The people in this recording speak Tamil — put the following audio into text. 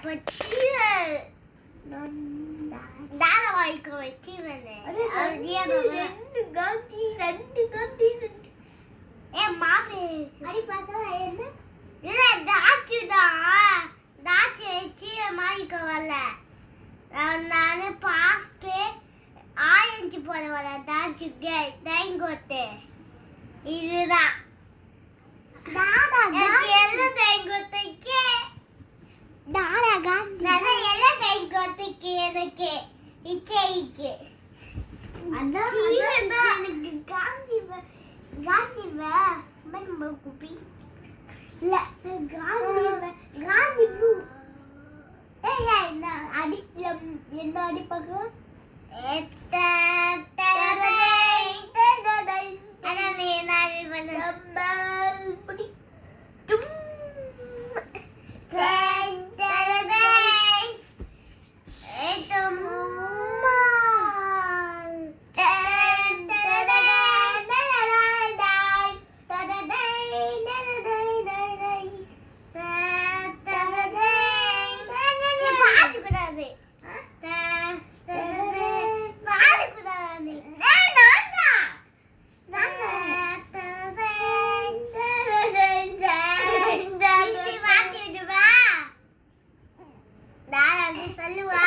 பச்சீவ தான வாய்க்கு வச்சீவனே ரெண்டு காந்தி ஏ மாபே அடி பார்த்தா என்ன இல்ல தாச்சு வச்சு மாய்க்க வரல நானு பாஸ்கே ஆரஞ்சு போட வர தாச்சு தேங்கோத்து இதுதான் எல்லாம் தேங்கோத்துக்கு எல்லாம் தேங்கோத்துக்கு எனக்கு இச்சைக்கு அதான் எனக்கு காந்தி குப்பி இல்ல காந்தி பூ என்ன அடிக்கலாம் என்ன அடிப்பாங்க சொல்லுவா